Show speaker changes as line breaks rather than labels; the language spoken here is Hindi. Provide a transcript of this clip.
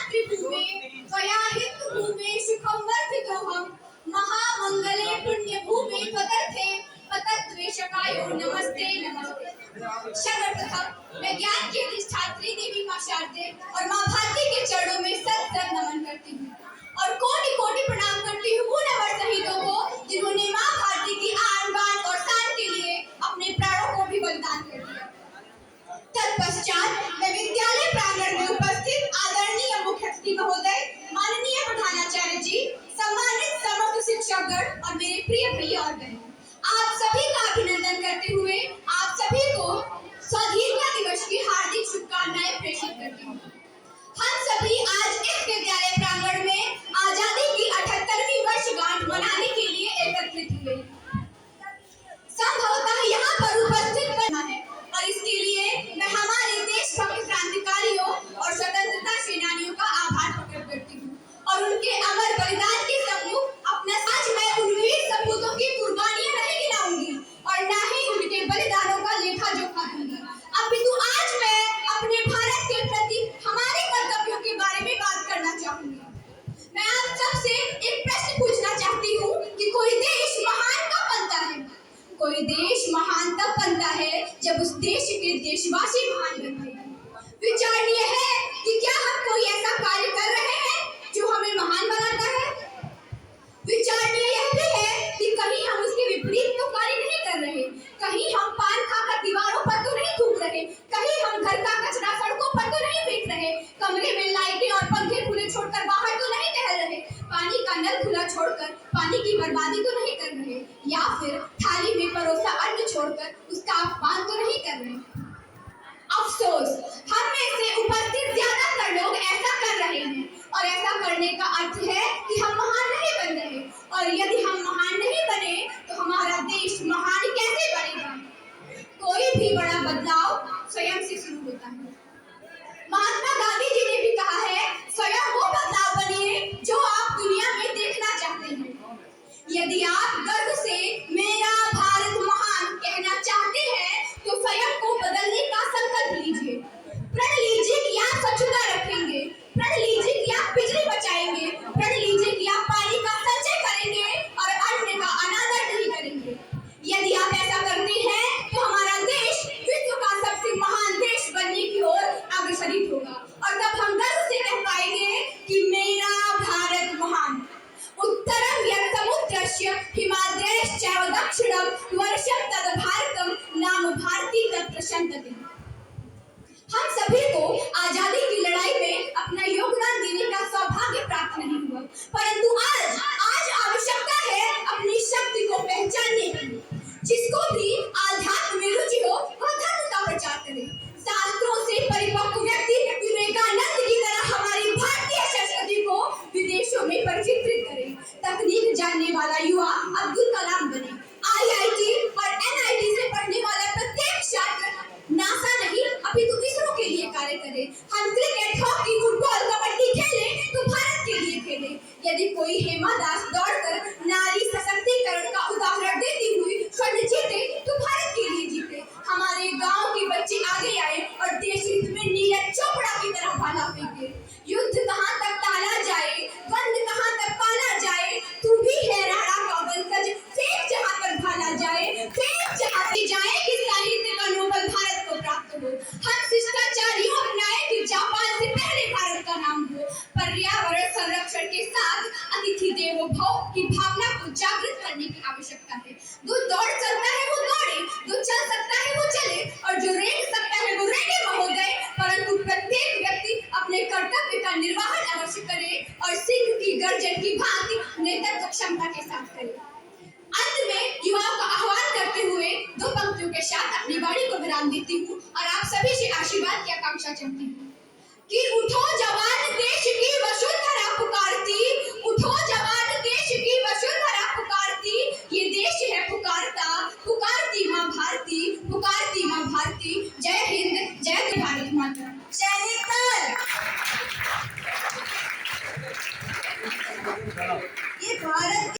मातृभूमे त्वया हितभूमे सुखं वर्धितोऽहं महामंगले पुण्यभूमे त्वदर्थे पतद्वेषकायो नमस्ते नमस्ते। सर्वप्रथम मैं ज्ञान की अधिष्ठात्री देवी मां शारदे और मां भारती के चरणों में सत नमन करती हूँ और कोटि कोटि प्रणाम करती हूँ उन अमर शहीदों को जिन्होंने मां भारती की आन बान और शान के लिए अपने प्राणों को भी बलिदान कर दिया। तत्पश्चात मैं विद्यालय प्रांगण में उपस्थित आदरणीय मुख्य अतिथि महोदय, माननीय प्रधानाचार्य जी, सम्मानित समस्त शिक्षकगण और मेरे प्रिय भैया और बहन, आप सभी का अभिनंदन करते हुए आप सभी को स्वाधीनता दिवस की हार्दिक शुभकामनाएं प्रेषित करती हूँ। हम सभी आज इस विद्यालय प्रांगण में आजादी की 78वीं वर्षगांठ मनाने के लिए एकत्रित हुए। संभवतः यहाँ पर उपस्थित बना है और इसके लिए मैं हमारे देशभक्त क्रांतिकारियों और स्वतंत्रता सेनानियों का आभार प्रकट करती हूँ और उनके अमर बलिदान के सम्मुख अपना आज मैं उन वीर सपूतों की कुर्बानियां नहीं गिनाऊंगी और न ही उनके बलिदानों का लेखा जोखा दूंगी, अपितु आज मैं अपने भारत के प्रति हमारे कर्तव्यों के बारे में बात करना चाहूंगी। मैं आप सबसे एक प्रश्न पूछना चाहती हूँ कि कोई देश महान कब बनता है? कोई देश महान तब बनता है जब उस देश के देशवासी महान बनते हैं। विचारणीय है कि क्या हम कोई ऐसा कार्य कर रहे हैं जो हमें महान बनाता है? विचारणीय यह भी है कि कहीं हम उसके विपरीत तो कार्य नहीं कर रहे, कहीं हम पान खाकर दीवारों पर तो नहीं थूक रहे, कहीं हम घर का कचरा सड़कों पर तो नहीं फेंक रहे, कमरे में लाइटें और पंखे खुले छोड़कर बाहर तो नहीं टहल रहे, पानी का नल खुला छोड़कर पानी की बर्बादी तो नहीं कर रहे, या फिर थाली में परोसा अन्न छोड़कर उसका अपमान तो नहीं कर रहे। अफसोस, हम में से उपस्थित ज्यादातर लोग ऐसा कर रहे हैं और ऐसा करने का अर्थ है कि हम महान नहीं बन रहे, और यदि हम महान नहीं बने तो हमारा देश महान कैसे बनेगा? कोई भी बड़ा बदलाव स्वयं से शुरू होता है। महात्मा गांधी जी ने भी कहा है, स्वयं वो बदलाव बनिए जो आप दुनिया में देखना चाहते हैं। यदि आप गर्व से मेरा भारत महान कहना चाहते हैं तो स्वयं को बदलने का संकल्प लीजिए। प्रण लीजिए कि आप स्वच्छता रखेंगे, प्रण लीजिए कि आप बिजली बचाएंगे, प्रण लीजिए कि आप पानी का संचय करेंगे और अन्न का अनादर नहीं करेंगे। यदि आप ऐसा करते हैं तो हमारा देश विश्व का सबसे महान देश बनने की ओर अग्रसरित होगा और तब हम गर्व से कह पाएंगे कि मेरा भारत महान। उत्तरम यत् समुद्रस्य हिमाद्रेश्च दक्षिणम वर्षं तद् भारतम नाम भारती तत्र संतति। हम सभी को आजादी की लड़ाई में अपना योगदान देने का सौभाग्य प्राप्त नहीं हुआ, परंतु आज आवश्यकता है अपनी शक्ति को पहचानने की। जिसको भी आध्यात्म में रुचि हो वह धर्म का प्रचार करे। शास्त्रों से परिपक्व व्यक्ति विवेकानंद की तरह हमारी भारतीय संस्कृति को विदेशों में परिचित करे। तकनीक जानने वाला युवा अब्दुल कलाम बने। IIT और NIT से पढ़ने वाला प्रत्येक छात्र नासा नहीं अपितु इसरो के लिए कार्य करे। हम क्रिकेट, हॉकी, फुटबॉल, कबड्डी खेले तो भारत के लिए खेले। यदि कोई हेमा दास दौड़कर नारी सशक्तिकरण का उदाहरण देती हुई स्वर्ण जीते तो भारत के लिए जीते। हमारे गांव के बच्चे आगे आए और देश हित में नीरज चोपड़ा की तरह भाला फेंके। युद्ध कहां तक टाला जाए, द्वंद कहां तक पाला जाए, तू भी है राणा का वंशज, फेंक जहां पर भाला जाए, फेंक जहां पे जाए कि साहित्य का नोबेल भारत को प्राप्त हो। हम शिष्टाचार यूं अपनाएं कि जापान से पहले भारत का नाम हो। पर्यावरण संरक्षण के साथ अतिथि देवो भव की भावना को जागृत करने की आवश्यकता है। जो दौड़ सकता है वो दौड़े, जो चल सकता है वो चले और जो रेंग सकता है वो रेंगे महोदय, परंतु प्रत्येक व्यक्ति अपने कर्तव्य का निर्वहन अवश्य करे और सिंह की गर्जन की भांति नेतृत्व क्षमता के साथ करे। अंत में युवाओं का आह्वान करते हुए दो पंक्तियों के साथ अपनी वाणी को विराम देती हूँ और आप सभी से आशीर्वाद की आकांक्षा चाहती हूँ कि उठो जवान, देश की वसुंधरा।